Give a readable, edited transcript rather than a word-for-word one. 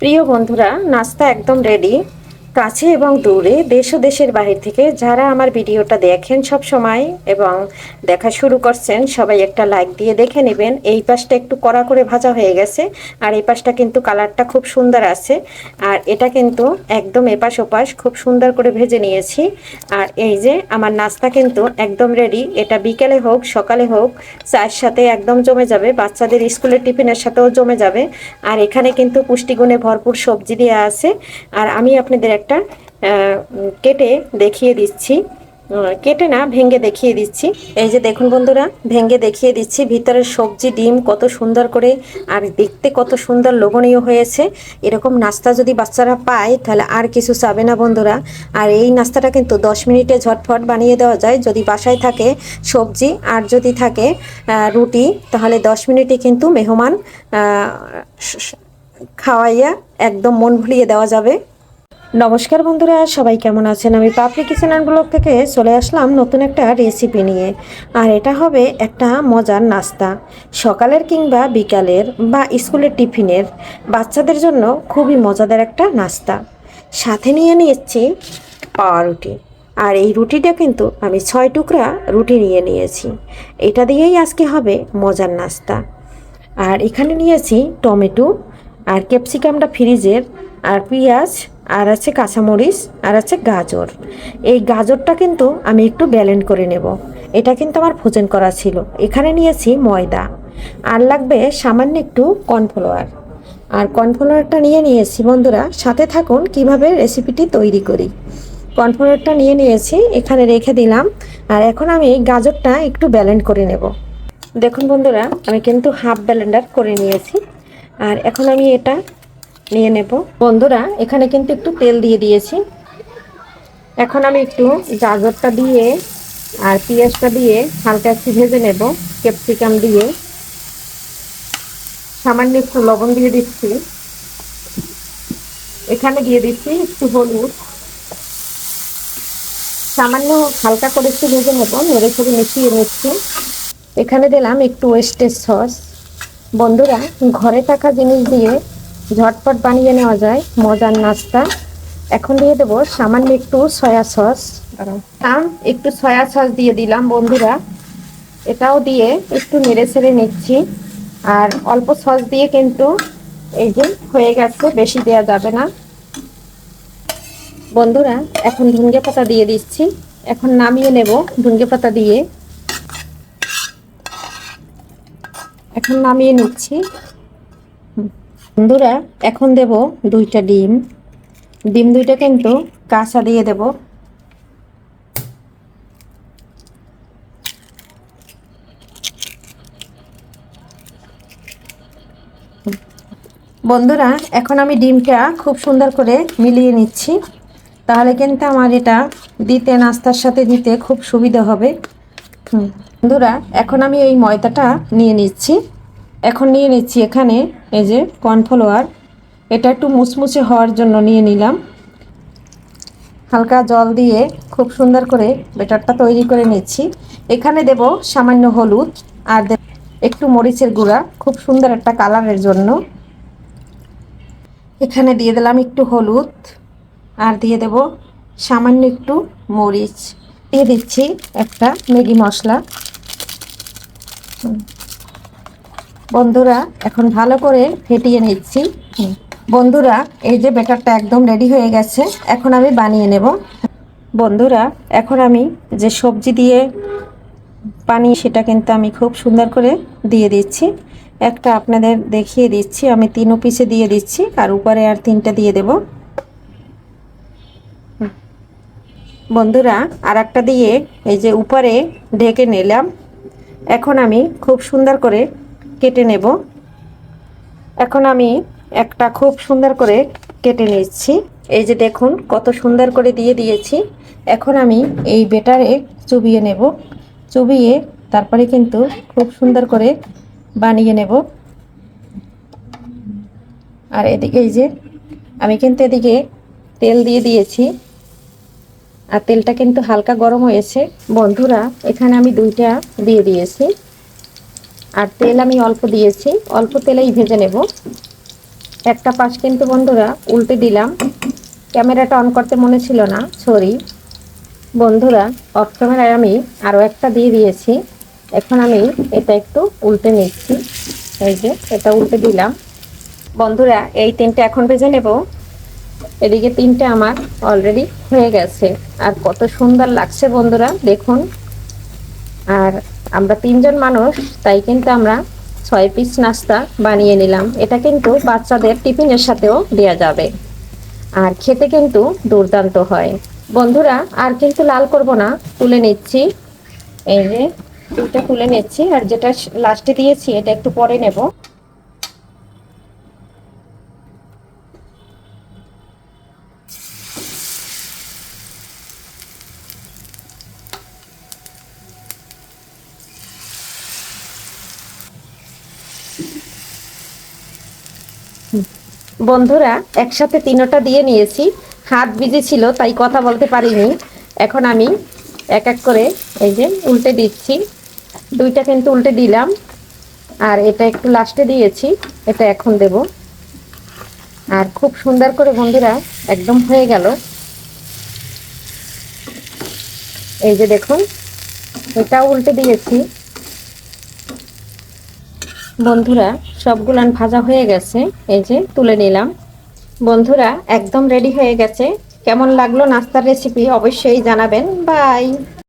প্রিয় বন্ধুরা, নাস্তা একদম রেডি। কাছে এবং দূরে, দেশ ও দেশের বাহির থেকে যারা আমার ভিডিওটা দেখেন সব সময় এবং দেখা শুরু করছেন, সবাই একটা লাইক দিয়ে দেখে নেবেন। এই পাশটা একটু কড়া করে ভাজা হয়ে গেছে, আর এই পাশটা কিন্তু কালারটা খুব সুন্দর আছে। আর এটা কিন্তু একদম এপাশ ওপাশ খুব সুন্দর করে ভেজে নিয়েছি। আর এই যে আমার নাস্তা কিন্তু একদম রেডি। এটা বিকেলে হোক সকালে হোক, চায়ের সাথে একদম জমে যাবে, বাচ্চাদের স্কুলের টিফিনের সাথেও জমে যাবে। আর এখানে কিন্তু পুষ্টিগুণে ভরপুর সবজি দেওয়া আছে। আর আমি আপনাদের একটা কেটে দেখিয়ে দিচ্ছি, কেটে না ভেঙে দেখিয়ে দিচ্ছি। এই যে দেখুন বন্ধুরা, ভেঙে দেখিয়ে দিচ্ছি ভিতরের সবজি ডিম কত সুন্দর করে, আর দেখতে কত সুন্দর লোভনীয় হয়েছে। এরকম নাস্তা যদি বাচ্চারা পায় তাহলে আর কিছু চাবে না বন্ধুরা। আর এই নাস্তাটা কিন্তু 10 মিনিটে ঝটফট বানিয়ে দেওয়া যায় যদি বাসায় থাকে সবজি, আর যদি থাকে রুটি, তাহলে 10 মিনিটে কিন্তু মেহমান খাওয়াইয়া একদম মন ভুলিয়ে দেওয়া যাবে। নমস্কার বন্ধুরা, সবাই কেমন আছেন? আমি পাপড়ি কিচেন অ্যান্ড ব্লগ থেকে চলে আসলাম নতুন একটা রেসিপি নিয়ে। আর এটা হবে একটা মজার নাস্তা, সকালের কিংবা বিকালের বা স্কুলের টিফিনের বাচ্চাদের জন্য খুবই মজাদার একটা নাস্তা। সাথে নিয়ে নিয়েছি পাউরুটি। আর এই রুটিটা কিন্তু আমি 6 টুকরা রুটি নিয়ে নিয়েছি। এটা দিয়েই আজকে হবে মজার নাস্তা। আর এখানে নিয়েছি টমেটো, আর ক্যাপসিকামটা ফ্রিজের, আর পেঁয়াজ, আর আছে কাঁচামরিচ, আর আছে গাজর। এই গাজরটা কিন্তু আমি একটু ব্যালেন্ড করে নেব, এটা কিন্তু আমার ফ্রোজেন করা ছিল। এখানে নিয়েছি ময়দা, আর লাগবে সামান্য একটু কর্নফ্লাওয়ার। আর কর্নফ্লাওয়ারটা নিয়ে নিয়েছি বন্ধুরা, সাথে থাকুন কিভাবে রেসিপিটি তৈরি করি। কর্নফ্লাওয়ারটা নিয়ে নিয়েছি, এখানে রেখে দিলাম। আর এখন আমি গাজরটা একটু ব্যালেন্ড করে নেব। দেখুন বন্ধুরা, আমি কিন্তু হাফ ব্লেন্ডার করে নিয়েছি। আর এখন আমি এটা নিয়ে নেব বন্ধুরা। এখানে কিন্তু একটু তেল দিয়ে দিয়েছি। এখন আমি একটু গাজরটা দিয়ে আর পেঁয়াজটা দিয়ে হালকা একটু ভেজে নেব। ক্যাপসিকাম দিয়ে সামান্য একটু লবণ দিয়ে দিচ্ছি। এখানে দিয়ে দিচ্ছি একটু হলুদ, সামান্য হালকা করে একটু ভেজে নেব, নেড়ে চেড়ে মিশিয়ে নিচ্ছি। এখানে দিলাম একটু ওয়েস্টেজ সস। বন্ধুরা, ঘরে থাকা জিনিস দিয়ে ঝটপট বানিয়ে নেওয়া যায় মজার নাস্তা। এখন দিয়ে দেবো সামান্য একটু সয়া সস। একটু সয়া সস দিয়ে দিলাম বন্ধুরা। এটাও দিয়ে একটু নেড়ে ছেড়ে নিচ্ছি। আর অল্প সস দিয়ে কিন্তু এই যে হয়ে গেছে, বেশি দেওয়া যাবে না বন্ধুরা। এখন ধনিয়া পাতা দিয়ে দিচ্ছি। এখন নামিয়ে নেব ধনিয়া পাতা দিয়ে। এখন নামিয়ে নিচ্ছি বন্ধুরা। এখন দেব 2টা ডিম। ডিম 2টা কিন্তু কাঁচা দিয়ে দেব। বন্ধুরা, এখন আমি ডিমটা খুব সুন্দর করে মিলিয়ে নিচ্ছি, তাহলে কিন্তু আমার এটা দিতে, নাস্তার সাথে দিতে খুব সুবিধা হবে। বন্ধুরা, এখন আমি এই ময়দাটা নিয়ে নিচ্ছি। এখন নিয়ে নিচ্ছি এখানে এই যে কর্নফ্লাওয়ার। এটা একটু মুচমুচে হওয়ার জন্য নিয়ে নিলাম। হালকা জল দিয়ে খুব সুন্দর করে ব্যাটারটা তৈরি করে নিচ্ছি। এখানে দেব সামান্য হলুদ, আর দেব একটু মরিচের গুঁড়া, খুব সুন্দর একটা কালারের জন্য। এখানে দিয়ে দিলাম একটু হলুদ, আর দিয়ে দেব সামান্য একটু মরিচ। দিয়ে দিচ্ছি একটা ম্যাগি মশলা। বন্ধুরা, এখন ভালো করে ফেটিয়ে নিচ্ছি। বন্ধুরা, এই যে ব্যাটারটা একদম রেডি হয়ে গেছে। এখন আমি বানিয়ে নেব বন্ধুরা। এখন আমি যে সবজি দিয়ে বানিয়ে সেটা কিন্তু আমি খুব সুন্দর করে দিয়ে দিচ্ছি। একটা আপনাদের দেখিয়ে দিচ্ছি, আমি 3 পিসে দিয়ে দিচ্ছি, আর উপরে আর 3টা দিয়ে দেব বন্ধুরা। আর একটা দিয়ে এই যে উপরে ঢেকে নিলাম। এখন আমি খুব সুন্দর করে কেটে নেব। এখন আমি একটা খুব সুন্দর করে কেটে নিচ্ছি। এই যে দেখুন কত সুন্দর করে দিয়ে দিয়েছি। এখন আমি এই ব্যাটারে চুবিয়ে নেব। চুবিয়ে তারপরে কিন্তু খুব সুন্দর করে বানিয়ে নেব। আর এদিকে এই যে আমি কিন্তু এদিকে তেল দিয়ে দিয়েছি, আর তেলটা কিন্তু হালকা গরম হয়েছে বন্ধুরা। এখানে আমি 2টা দিয়ে দিয়েছি, আর তেল আমি অল্প দিয়েছি, অল্প তেলেই ভেজে নেব। একটা পাশ কিন্তু বন্ধুরা উল্টে দিলাম, ক্যামেরাটা অন করতে মনে ছিল না, সরি বন্ধুরা। অফ ক্যামেরায় আমি আরও একটা দিয়ে দিয়েছি। এখন আমি এটা একটু উল্টে নিচ্ছি। এই যে এটা উল্টে দিলাম বন্ধুরা। এই তিনটে এখন ভেজে নেব। এদিকে তিনটে আমার অলরেডি হয়ে গেছে, আর কত সুন্দর লাগছে বন্ধুরা দেখুন। আর আমরা তিনজন মানুষ, তাই কিন্তু আমরা 6 পিস নাস্তা বানিয়ে নিলাম। এটা কিন্তু বাচ্চাদের টিফিনের সাথেও দেওয়া যাবে, আর খেতে কিন্তু দুর্দান্ত হয় বন্ধুরা। আর কিন্তু লাল করব না, তুলে নিচ্ছি। এই যে দুটো তুলে নিচ্ছি, আর যেটা লাস্টে দিয়েছি এটা একটু পরে নেব। বন্ধুরা একসাথে তিনটা দিয়ে নিয়েছি, হাত ভিজে ছিল তাই কথা বলতে পারিনি। এখন আমি এক এক করে এই যে উল্টে দিচ্ছি। দুইটা কিন্তু উল্টে দিলাম, আর এটা একটু লাস্টে দিয়েছি, এটা এখন দেব। আর খুব সুন্দর করে বন্ধুরা একদম হয়ে গেল। এই যে দেখুন, এটা উল্টে দিয়েছি বন্ধুরা। সবগুলান ভাজা হয়ে গেছে, এই যে তুলে নিলাম বন্ধুরা। একদম রেডি হয়ে গেছে। কেমন লাগলো নাস্তার রেসিপি অবশ্যই জানাবেন। বাই।